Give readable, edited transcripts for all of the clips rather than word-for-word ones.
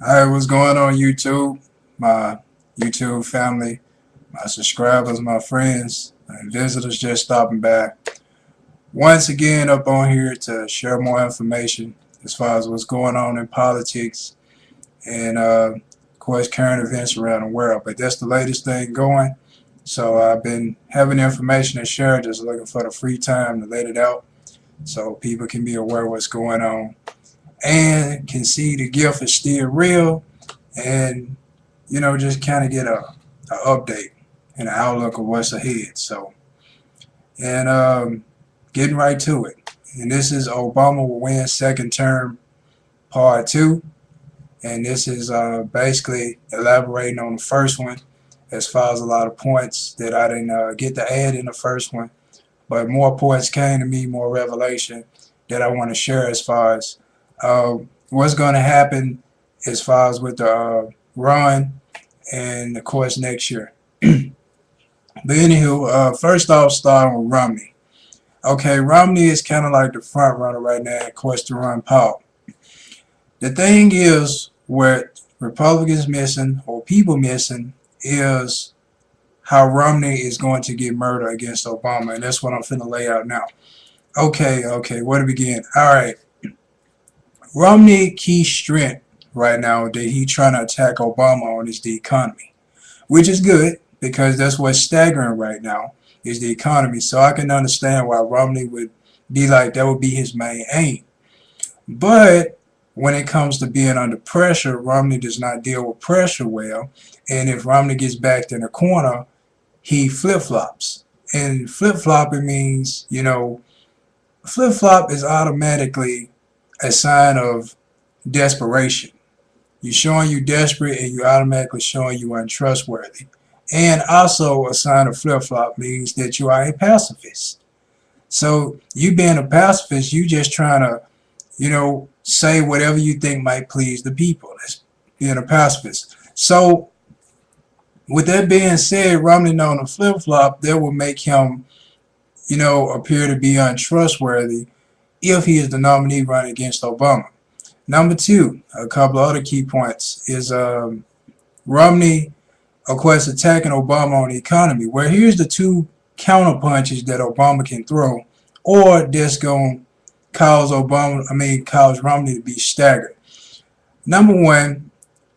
Hi, what's going on YouTube? My YouTube family, my subscribers, my friends, and visitors just stopping by. Once again, up on here to share more information as far as what's going on in politics and, of course, current events around the world. But that's the latest thing going. So I've been having information to share, just looking for the free time to let it out so people can be aware of what's going on and can see the gift is still real and just kind of get a update and an outlook of what's ahead. So, and getting right to it. And this is Obama will win second term part two. And this is basically elaborating on the first one as far as a lot of points that I didn't get to add in the first one. But more points came to me, more revelation that I want to share as far as uh, what's going to happen as far as with the run and of course next year. But anywho, first off, starting with Romney. Okay, Romney is kind of like the front runner right now, of course, to run Paul. The thing is, what Republicans missing or people missing is how Romney is going to get murdered against Obama, and that's what I'm finna lay out now. Okay, where to begin? All right, Romney key strength right now that he trying to attack Obama on is the economy, which is good because that's what's staggering right now is the economy. So I can understand why Romney would be like that would be his main aim. But when it comes to being under pressure, Romney does not deal with pressure well. And if Romney gets backed in a corner, he flip flops. And flip flopping means, flip flop is automatically a sign of desperation. You're showing you desperate and you're automatically showing you untrustworthy. And also a sign of flip-flop means that you are a pacifist. So you being a pacifist, you just trying to, say whatever you think might please the people. That's being a pacifist. So with that being said, Romney known a flip-flop, that will make him, appear to be untrustworthy if he is the nominee running against Obama. Number two, a couple of other key points is Romney, of course, attacking Obama on the economy. Where here's the two counterpunches that Obama can throw, or that's going to cause Romney to be staggered. Number one,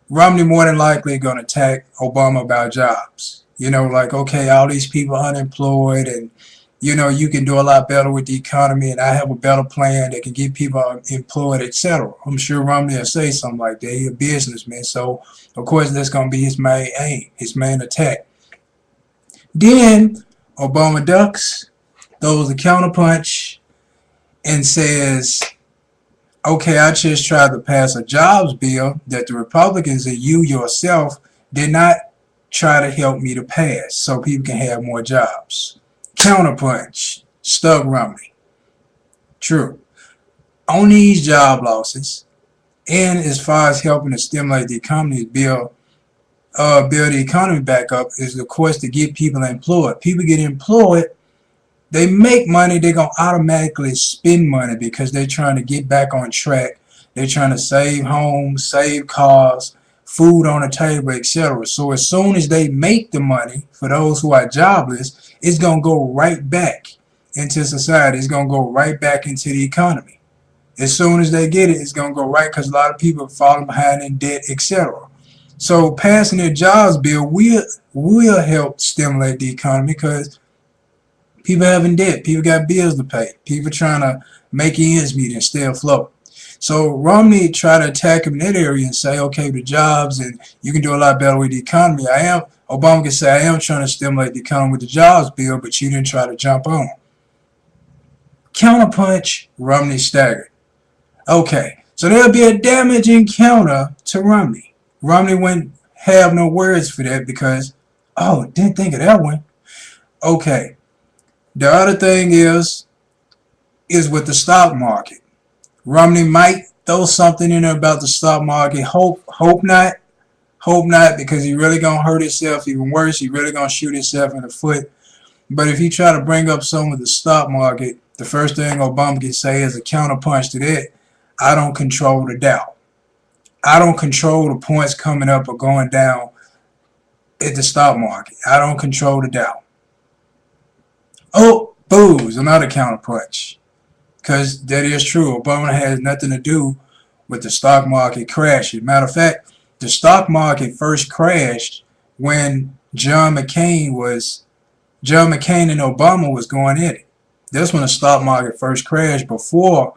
Romney more than likely going to attack Obama about jobs. Like, okay, all these people unemployed and you can do a lot better with the economy, and I have a better plan that can get people employed, etc. I'm sure Romney will say something like that. He's a businessman, so of course that's going to be his main aim, his main attack. Then Obama ducks, throws a counterpunch, and says, okay, I just tried to pass a jobs bill that the Republicans and you yourself did not try to help me to pass so people can have more jobs. Counterpunch, stuck Romney. True. On these job losses, and as far as helping to stimulate the economy, build the economy back up, is of course to get people employed. People get employed, they make money, they're going to automatically spend money because they're trying to get back on track. They're trying to save homes, save cars, food on the table, etc. So as soon as they make the money, for those who are jobless, it's going to go right back into society. It's going to go right back into the economy. As soon as they get it, it's going to go right because a lot of people are falling behind in debt, etc. So passing a jobs bill will help stimulate the economy because people having debt, people got bills to pay, people trying to make ends meet and stay afloat. So Romney tried to attack him in that area and say, okay, the jobs and you can do a lot better with the economy. Obama can say, I am trying to stimulate the economy with the jobs bill, but you didn't try to jump on. Counterpunch, Romney staggered. Okay, so there'll be a damaging counter to Romney. Romney wouldn't have no words for that because, oh, didn't think of that one. Okay, the other thing is with the stock market. Romney might throw something in there about the stock market. Hope not. Hope not, because he really gonna hurt himself even worse. He really gonna shoot himself in the foot. But if he try to bring up some of the stock market, the first thing Obama can say is a counterpunch to that, I don't control the Dow. I don't control the points coming up or going down at the stock market. I don't control the Dow. Oh, booze, another counterpunch. Because that is true. Obama has nothing to do with the stock market crashing. Matter of fact, the stock market first crashed when John McCain and Obama was going at it. That's when the stock market first crashed before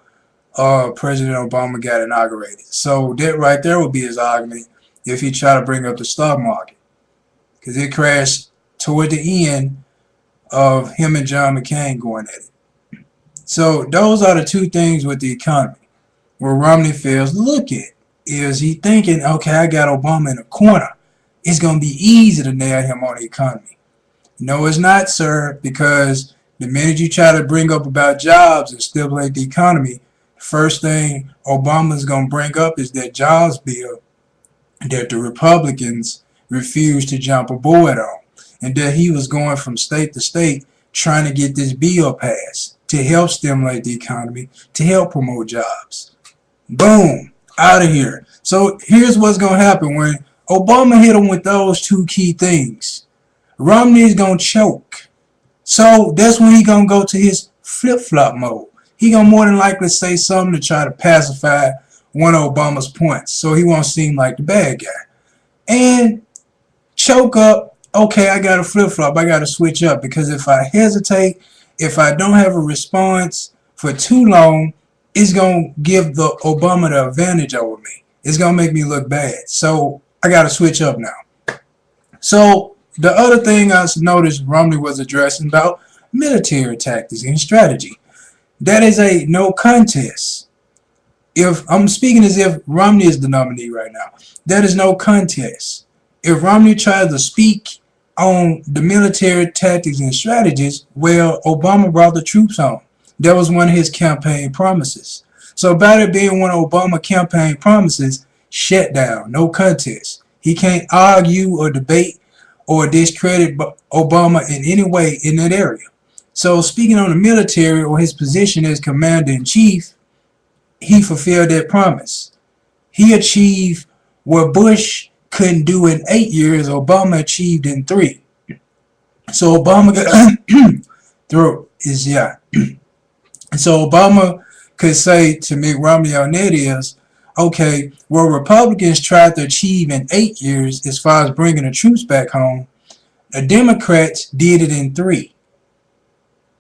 President Obama got inaugurated. So that right there would be his argument if he tried to bring up the stock market. Because it crashed toward the end of him and John McCain going at it. So those are the two things with the economy where Romney fails to look at. Is he thinking, okay, I got Obama in a corner. It's going to be easy to nail him on the economy. No, it's not, sir, because the minute you try to bring up about jobs and stimulate the economy, the first thing Obama's going to bring up is that jobs bill that the Republicans refused to jump aboard on, and that he was going from state to state trying to get this bill passed to help stimulate the economy, to help promote jobs. Boom, out of here. So here's what's going to happen when Obama hit him with those two key things. Romney's going to choke. So that's when he's going to go to his flip-flop mode. He's going to more than likely say something to try to pacify one of Obama's points so he won't seem like the bad guy. And choke up, okay, I got to flip-flop, I got to switch up, because if I hesitate, if I don't have a response for too long, it's going to give the Obama the advantage over me. It's going to make me look bad. So I got to switch up now. So the other thing I noticed Romney was addressing about military tactics and strategy. That is a no contest. If I'm speaking as if Romney is the nominee right now, that is no contest. If Romney tries to speak on the military tactics and strategies, well, Obama brought the troops home. That was one of his campaign promises. So about it being one of Obama's campaign promises, shut down, no contest. He can't argue or debate or discredit Obama in any way in that area. So speaking on the military or his position as commander-in-chief, he fulfilled that promise. He achieved what Bush couldn't do in 8 years, Obama achieved in 3. So Obama got throat is yeah. So Obama could say to Mitt Romney on that is, okay, what Republicans tried to achieve in 8 years as far as bringing the troops back home, the Democrats did it in 3,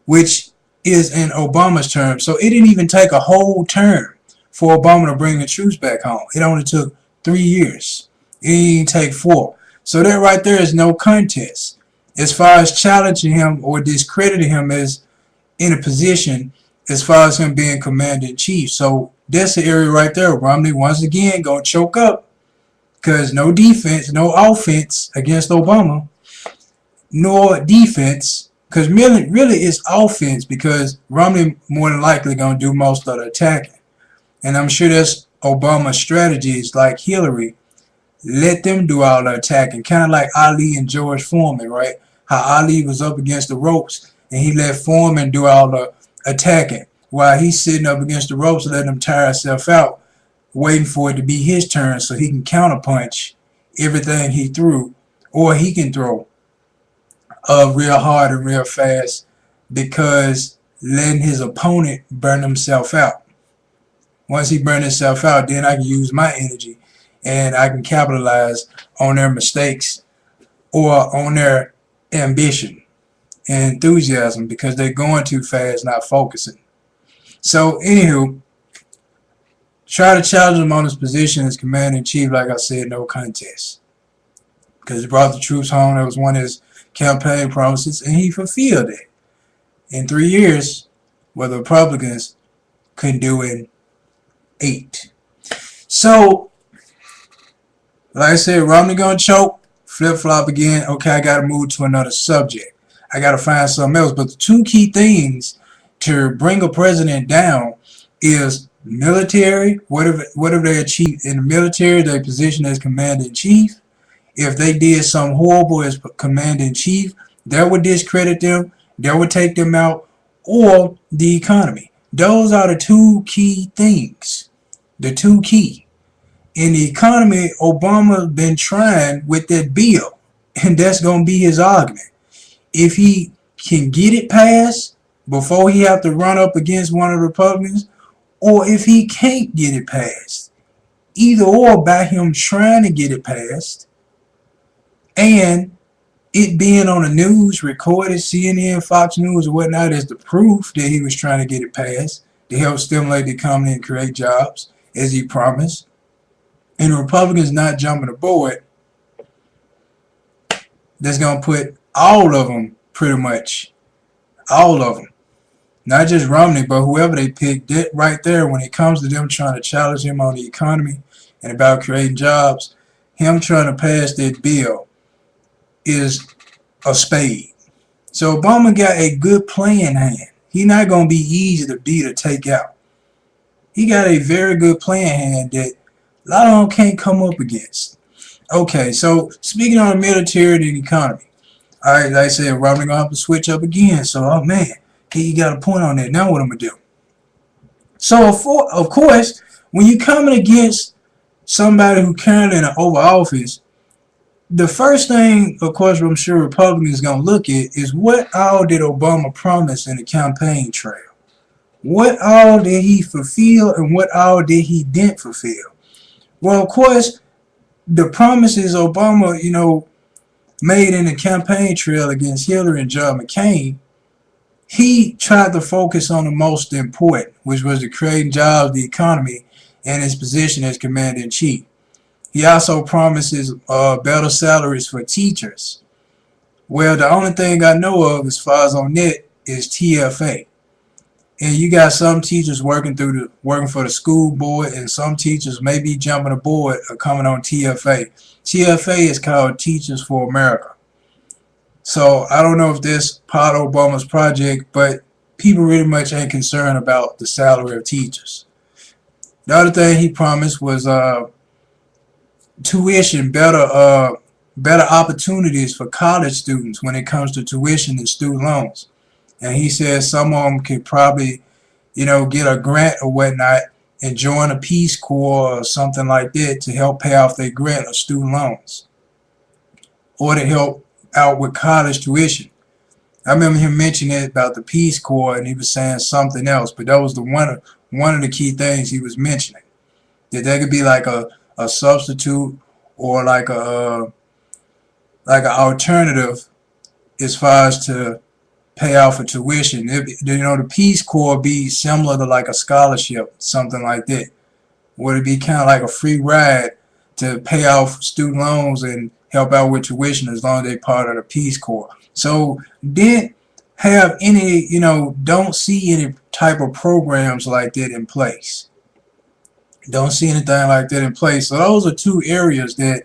which is in Obama's term. So it didn't even take a whole term for Obama to bring the troops back home. It only took 3 years. It didn't take 4. So that right there is no contest. As far as challenging him or discrediting him as in a position as far as him being commander-in-chief. So that's the area right there. Romney once again going to choke up because no defense, no offense against Obama, nor defense, because really it's offense because Romney more than likely going to do most of the attacking. And I'm sure that's Obama's strategies like Hillary. Let them do all the attacking, kind of like Ali and George Foreman, right? How Ali was up against the ropes and he let Foreman do all the attacking while he's sitting up against the ropes letting him tire himself out, waiting for it to be his turn so he can counterpunch everything he threw, or he can throw real hard and real fast because letting his opponent burn himself out. Once he burned himself out, then I can use my energy and I can capitalize on their mistakes or on their ambition and enthusiasm because they're going too fast, not focusing. So, anywho, try to challenge him on his position as commander-in-chief, like I said, no contest. Because he brought the troops home. That was one of his campaign promises, and he fulfilled it. In 3 years, what the Republicans couldn't do in 8. So, like I said, Romney gonna choke, flip-flop again. Okay, I gotta move to another subject. I gotta find something else. But the two key things to bring a president down is military. Whatever they achieve in the military, their position as commander-in-chief. If they did something horrible as commander-in-chief, that would discredit them. That would take them out. Or the economy. Those are the two key things. The two key. In the economy, Obama been trying with that bill, and that's going to be his argument. If he can get it passed before he have to run up against one of the Republicans, or if he can't get it passed, either or by him trying to get it passed and it being on the news, recorded, CNN, Fox News, or whatnot, is the proof that he was trying to get it passed to help stimulate the economy and create jobs, as he promised. And the Republicans not jumping aboard, that's going to put all of them, pretty much, all of them, not just Romney, but whoever they pick, that right there, when it comes to them trying to challenge him on the economy and about creating jobs, him trying to pass that bill is a spade. So Obama got a good play in hand. He's not going to be easy to beat or take out. He got a very good play in hand that a lot of them can't come up against. Okay, so speaking on the military and the economy, all right, like I said, Romney gonna have to switch up again. So, oh man, he got a point on that. Now what I'm gonna do? So, of course, when you're coming against somebody who currently in an Oval Office, the first thing, of course, I'm sure Republicans gonna look at is what all did Obama promise in the campaign trail? What all did he fulfill and what all did he didn't fulfill? Well, of course, the promises Obama, made in the campaign trail against Hillary and John McCain, he tried to focus on the most important, which was to create jobs, the economy, and his position as commander-in-chief. He also promises better salaries for teachers. Well, the only thing I know of as far as on that is TFA. And you got some teachers working for the school board, and some teachers may be jumping aboard or coming on TFA. TFA is called Teachers for America. So I don't know if this part of Obama's project, but people really much ain't concerned about the salary of teachers. The other thing he promised was tuition, better opportunities for college students when it comes to tuition and student loans. And he says some of them could probably, get a grant or whatnot and join a Peace Corps or something like that to help pay off their grant or student loans, or to help out with college tuition. I remember him mentioning it about the Peace Corps, and he was saying something else, but that was one of the key things he was mentioning. That there could be like a substitute or like an alternative as far as to pay off for tuition. The Peace Corps be similar to like a scholarship, something like that. Would it be kind of like a free ride to pay off student loans and help out with tuition as long as they're part of the Peace Corps? So didn't have any, don't see any type of programs like that in place. Don't see anything like that in place. So those are two areas that,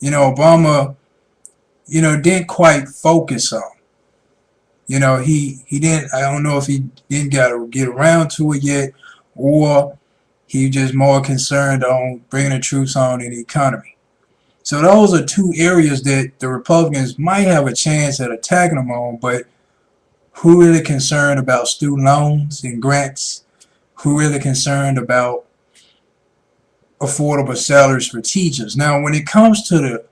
Obama, didn't quite focus on. He didn't, I don't know if he didn't get around to it yet, or he just more concerned on bringing the troops on in the economy. So those are two areas that the Republicans might have a chance at attacking them on, but who really concerned about student loans and grants? Who really concerned about affordable salaries for teachers? Now, when it comes to the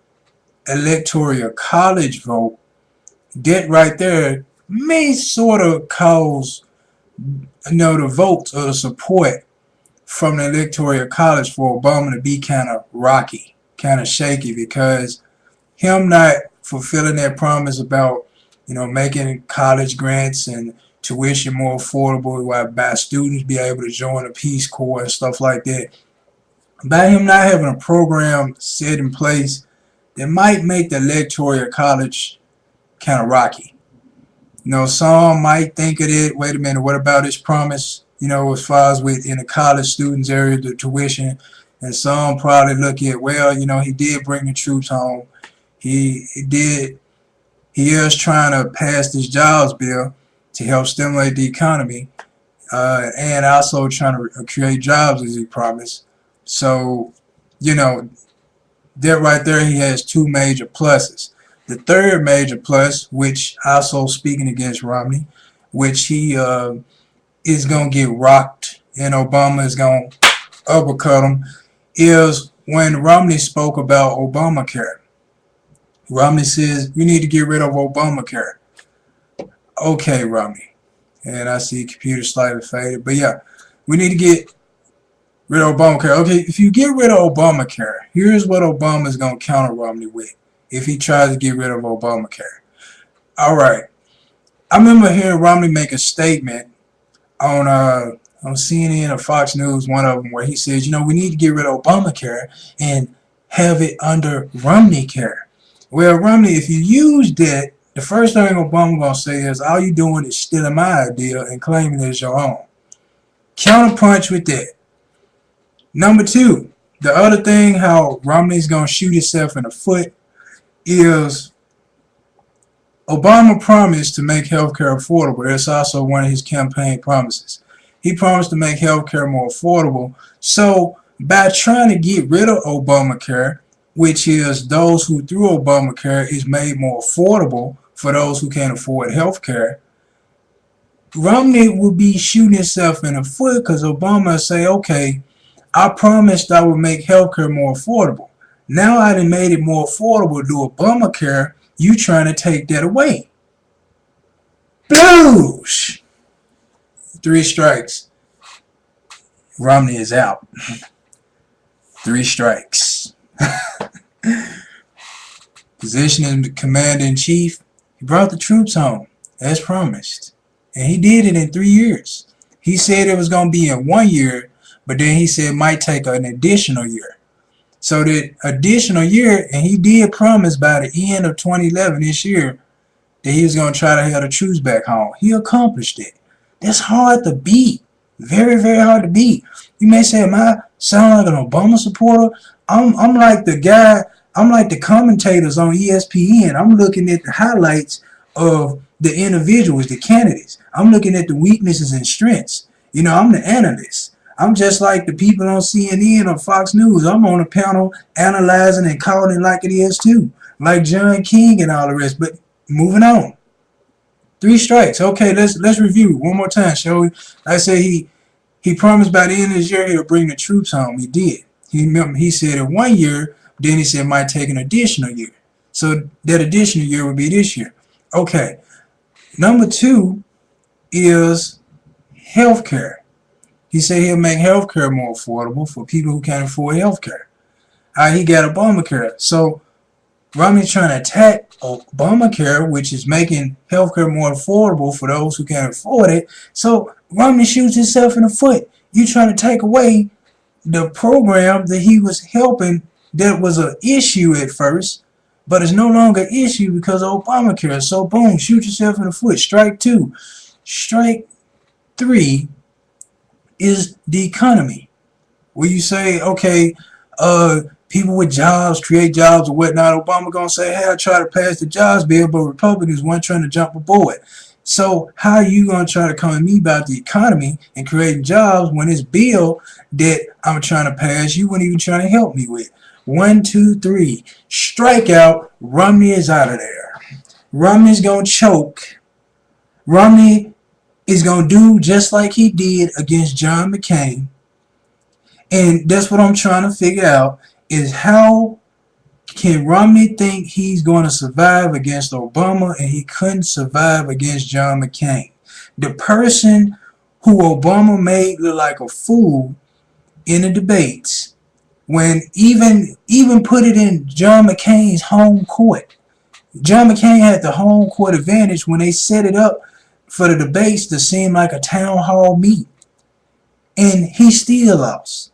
electoral college vote, that right there may sort of cause, the votes or the support from the electoral college for Obama to be kind of rocky, kind of shaky, because him not fulfilling that promise about, making college grants and tuition more affordable, by students be able to join the Peace Corps and stuff like that. By him not having a program set in place that might make the electoral college kind of rocky. Some might think of it, wait a minute, what about his promise, as far as within the college students area, the tuition? And some probably look at, well, he did bring the troops home. He is trying to pass this jobs bill to help stimulate the economy, and also trying to create jobs as he promised. So, that right there, he has two major pluses. The third major plus, which also speaking against Romney, which he is going to get rocked and Obama is going to uppercut him, is when Romney spoke about Obamacare. Romney says we need to get rid of Obamacare. Okay, Romney. And I see computer slightly faded. But yeah, we need to get rid of Obamacare. Okay, if you get rid of Obamacare, here's what Obama is going to counter Romney with if he tries to get rid of Obamacare. All right. I remember hearing Romney make a statement on CNN or Fox News, one of them, where he says, we need to get rid of Obamacare and have it under Romney care. Well, Romney, if you use that, the first thing Obama going to say is, all you doing is stealing my idea and claiming it as your own. Counterpunch with that. Number two, the other thing how Romney's going to shoot himself in the foot is Obama promised to make healthcare affordable. That's also one of his campaign promises. He promised to make healthcare more affordable. So by trying to get rid of Obamacare, which is those who through Obamacare is made more affordable for those who can't afford healthcare, Romney will be shooting himself in the foot because Obama say, okay, I promised I would make healthcare more affordable. Now I done made it more affordable to do Obamacare. You trying to take that away. Blues. 3 strikes. Romney is out. 3 strikes. Position as commander-in-chief. He brought the troops home, as promised. And he did it in 3 years. He said it was going to be in 1 year, but then he said it might take an additional year. So that additional year, and he did promise by the end of 2011 this year that he was going to try to have the troops back home. He accomplished it. That's hard to beat. Very, very hard to beat. You may say, am I sound like an Obama supporter? I'm like the guy, I'm like the commentators on ESPN. I'm looking at the highlights of the individuals, the candidates. I'm looking at the weaknesses and strengths. I'm the analyst. I'm just like the people on CNN or Fox News. I'm on a panel analyzing and calling it like it is too. Like John King and all the rest. But moving on. 3 strikes. Okay, let's review one more time, shall we? Like I said, he promised by the end of this year he'll bring the troops home. He did. He said in 1 year, then he said it might take an additional year. So that additional year would be this year. Okay. Number 2 is healthcare. He said he'll make healthcare more affordable for people who can't afford healthcare. He got Obamacare. So Romney's trying to attack Obamacare, which is making healthcare more affordable for those who can't afford it. So Romney shoots himself in the foot. You trying to take away the program that he was helping that was an issue at first, but it's no longer an issue because of Obamacare. So boom, shoot yourself in the foot. Strike 2. Strike 3 is the economy, where you say, okay, people with jobs create jobs or whatnot. Obama gonna say, hey, I try to pass the jobs bill, but Republicans weren't trying to jump aboard. So how are you gonna try to come at me about the economy and creating jobs when this bill that I'm trying to pass you weren't even trying to help me with? 1, 2, 3. Strikeout. Romney is out of there. Romney's gonna choke. Romney is going to do just like he did against John McCain. And that's what I'm trying to figure out is how can Romney think he's going to survive against Obama and he couldn't survive against John McCain. The person who Obama made look like a fool in the debates when even put it in John McCain's home court. John McCain had the home court advantage when they set it up for the debates to seem like a town hall meet. And he still lost.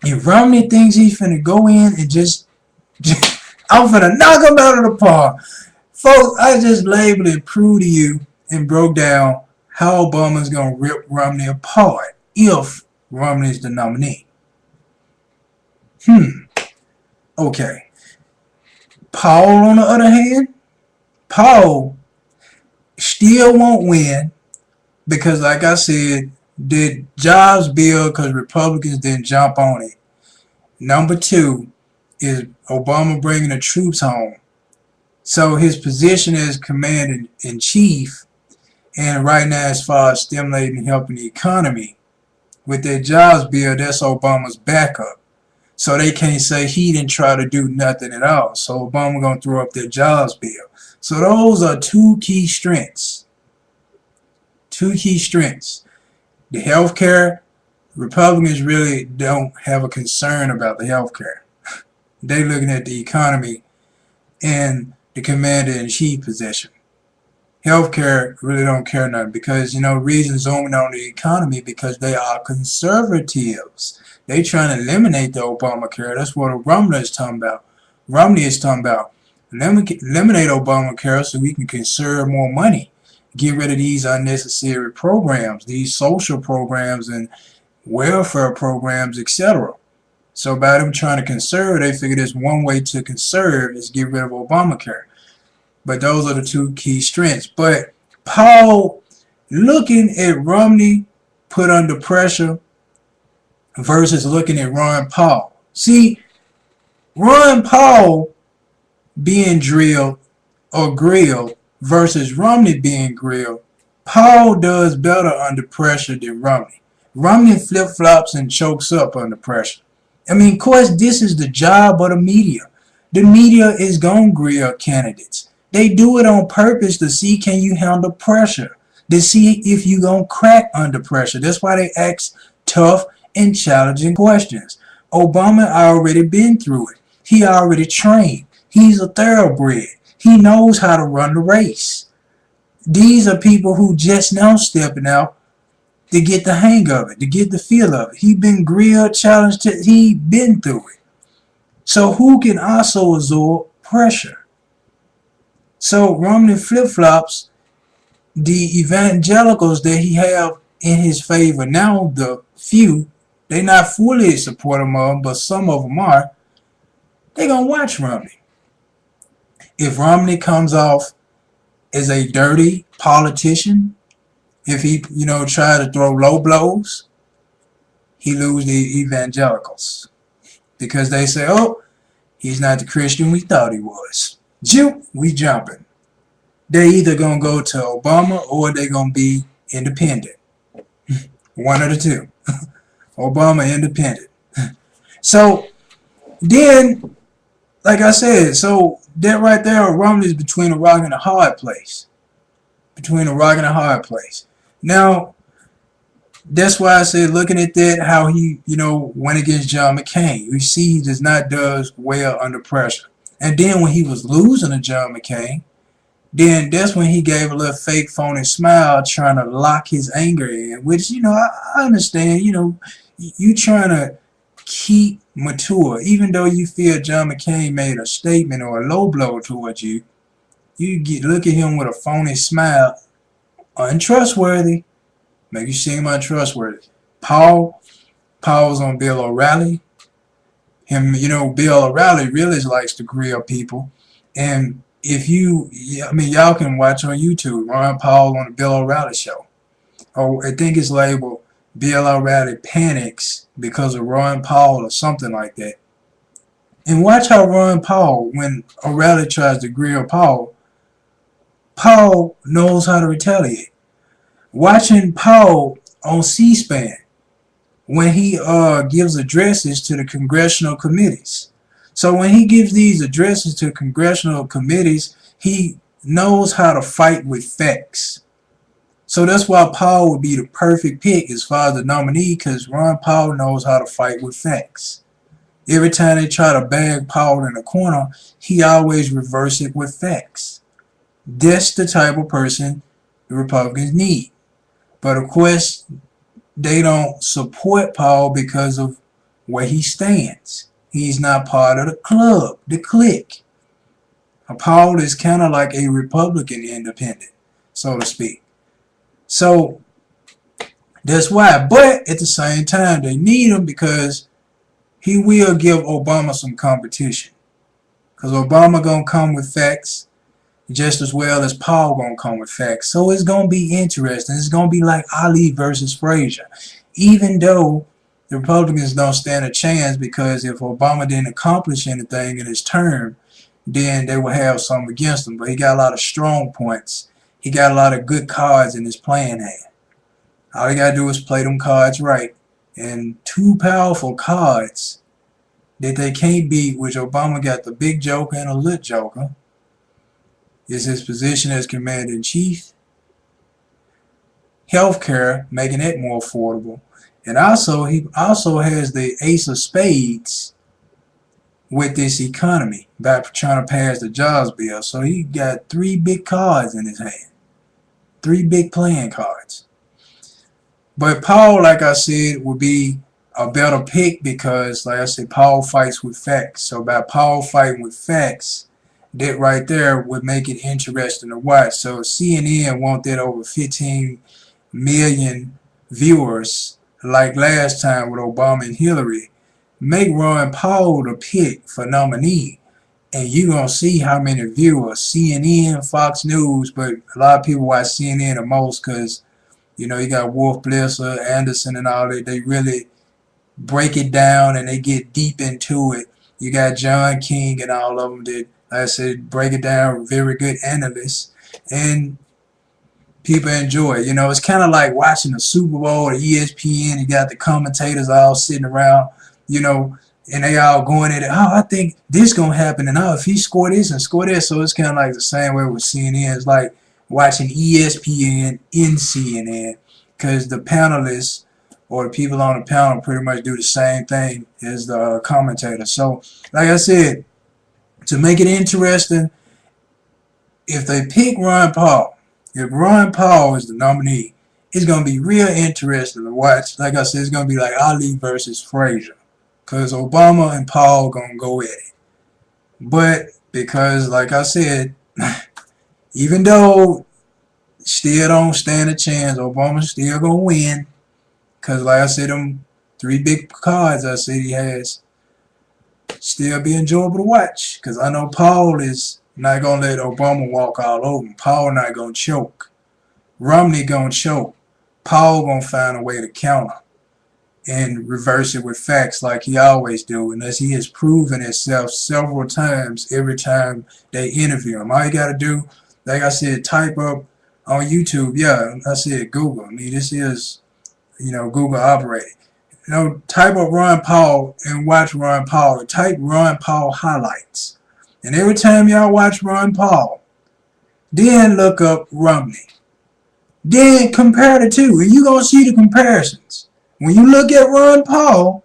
If Romney thinks he's finna go in and just I'm finna knock him out of the park. Folks, I just labeled and proved to you and broke down how Obama's gonna rip Romney apart if Romney's the nominee. Okay. Paul, on the other hand, Paul still won't win because, like I said, the jobs bill because Republicans didn't jump on it. Number 2 is Obama bringing the troops home. So his position as commander-in-chief, and right now as far as stimulating and helping the economy, with that jobs bill, that's Obama's backup. So they can't say he didn't try to do nothing at all. So Obama gonna throw up their jobs bill. So those are two key strengths. Two key strengths. The healthcare, Republicans really don't have a concern about the healthcare. They looking at the economy and the commander-in-chief position. Healthcare really don't care nothing because, reason zooming on the economy because they are conservatives. They trying to eliminate the Obamacare. That's what Romney is talking about. Romney is talking about eliminate Obamacare so we can conserve more money. Get rid of these unnecessary programs, these social programs and welfare programs, etc. So by them trying to conserve, they figure there's one way to conserve is get rid of Obamacare. But those are the two key strengths. But Paul, looking at Romney put under pressure versus looking at Ron Paul. See, Ron Paul being drilled or grilled versus Romney being grilled, Paul does better under pressure than Romney. Romney flip-flops and chokes up under pressure. I mean, of course, this is the job of the media. The media is going to grill candidates. They do it on purpose to see can you handle pressure, to see if you going to crack under pressure. That's why they ask tough and challenging questions. Obama already been through it. He already trained. He's a thoroughbred. He knows how to run the race. These are people who just now stepping out to get the hang of it, to get the feel of it. He been grilled, challenged, he been through it. So who can also absorb pressure? So Romney flip-flops the evangelicals that he have in his favor. Now the few, they not fully supportive of him, but some of them are. They gonna watch Romney. If Romney comes off as a dirty politician, if he, try to throw low blows, he lose the evangelicals. Because they say, oh, he's not the Christian we thought he was. Jew, we jumping. They either gonna go to Obama or they gonna be independent. One of the two. Obama independent. So then, like I said, so that right there, Romney's between a rock and a hard place. Between a rock and a hard place. Now, that's why I said, looking at that, how he, went against John McCain. You see, he does not does well under pressure. And then when he was losing to John McCain, then that's when he gave a little fake phony smile trying to lock his anger in, which, I understand, you trying to keep mature. Even though you feel John McCain made a statement or a low blow towards you, look at him with a phony smile, untrustworthy, make you seem untrustworthy. Paul's on Bill O'Reilly. Bill O'Reilly really likes to grill people. And if y'all can watch on YouTube, Ron Paul on the Bill O'Reilly show. Oh, I think it's labeled Bill O'Reilly Panics because of Ron Paul or something like that. And watch how Ron Paul, when O'Reilly tries to grill Paul knows how to retaliate. Watching Paul on C-SPAN when he gives addresses to the congressional committees. So when he gives these addresses to congressional committees, he knows how to fight with facts. So that's why Paul would be the perfect pick as far as the nominee, because Ron Paul knows how to fight with facts. Every time they try to bag Paul in the corner, he always reverses it with facts. That's the type of person the Republicans need. But of course, they don't support Paul because of where he stands. He's not part of the club, the clique. Paul is kind of like a Republican independent, so to speak. So that's why. But at the same time, they need him because he will give Obama some competition. Because Obama going to come with facts just as well as Paul going to come with facts. So it's going to be interesting. It's going to be like Ali versus Frazier. Even though the Republicans don't stand a chance, because if Obama didn't accomplish anything in his term, then they will have something against him. But he got a lot of strong points. He got a lot of good cards in his playing hand. All you got to do is play them cards right. And two powerful cards that they can't beat, which Obama got the big joker and a little joker, is his position as commander-in-chief, healthcare, making it more affordable, and also he also has the ace of spades with this economy by trying to pass the jobs bill. So he got three big cards in his hand, three big playing cards. But Paul, like I said, would be a better pick because, like I said, Paul fights with facts. So by Paul fighting with facts, that right there would make it interesting to watch. So CNN wanted over 15 million viewers like last time with Obama and Hillary. Make Ron Paul the pick for nominee, and you're going to see how many viewers. CNN, Fox News, but a lot of people watch CNN the most because, you know, you got Wolf Blitzer, Anderson, and all that. They really break it down and they get deep into it. You got John King and all of them that, like I said, break it down, very good analysts. And people enjoy it. You know, it's kind of like watching the Super Bowl or ESPN. You got the commentators all sitting around, you know, and they all going at it. Oh, I think this going to happen. And oh, if he score this and score this. So it's kind of like the same way with CNN. It's like watching ESPN in CNN because the panelists or the people on the panel pretty much do the same thing as the commentator. So, like I said, to make it interesting, if they pick Ron Paul, if Ron Paul is the nominee, it's going to be real interesting to watch. Like I said, it's going to be like Ali versus Frazier. Because Obama and Paul going to go at it. But because, like I said, even though still don't stand a chance, Obama still going to win. Because, like I said, them three big cards I said he has still be enjoyable to watch. Because I know Paul is not going to let Obama walk all over him. Paul not going to choke. Romney going to choke. Paul going to find a way to counter and reverse it with facts like he always do. And as he has proven himself several times every time they interview him. All you got to do, like I said, type up on YouTube. Yeah, I said Google. I mean, this is, you know, Google operated. You know, type up Ron Paul and watch Ron Paul. Type Ron Paul highlights. And every time y'all watch Ron Paul, then look up Romney. Then compare the two, and you're going to see the comparisons. When you look at Ron Paul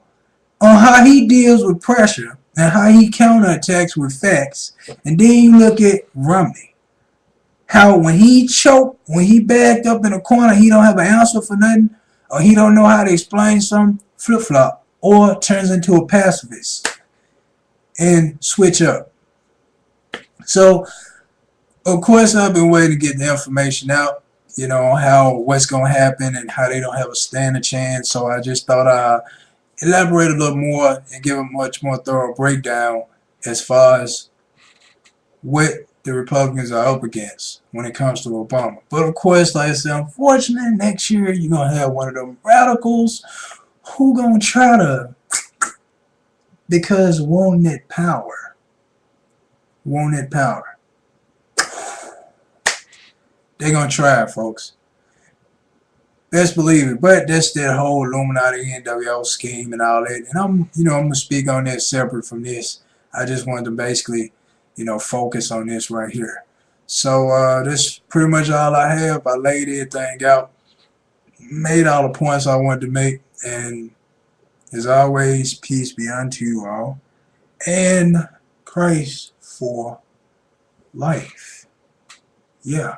on how he deals with pressure and how he counterattacks with facts, and then you look at Romney, how when he choked, when he backed up in a corner, he don't have an answer for nothing, or he don't know how to explain some flip-flop, or turns into a pacifist and switch up. So, of course, I've been waiting to get the information out, you know, how what's going to happen and how they don't have a standing chance. So I just thought I'd elaborate a little more and give a much more thorough breakdown as far as what the Republicans are up against when it comes to Obama. But of course, like I said, unfortunately, next year you're going to have one of them radicals who going to try to, because won't it power. Won't it power. They're going to try it, folks. Best believe it. But that's that whole Illuminati NWO scheme and all that. And I'm going to speak on that separate from this. I just wanted to basically, focus on this right here. So that's pretty much all I have. I laid everything out. Made all the points I wanted to make. And as always, peace be unto you all. And Christ for life. Yeah.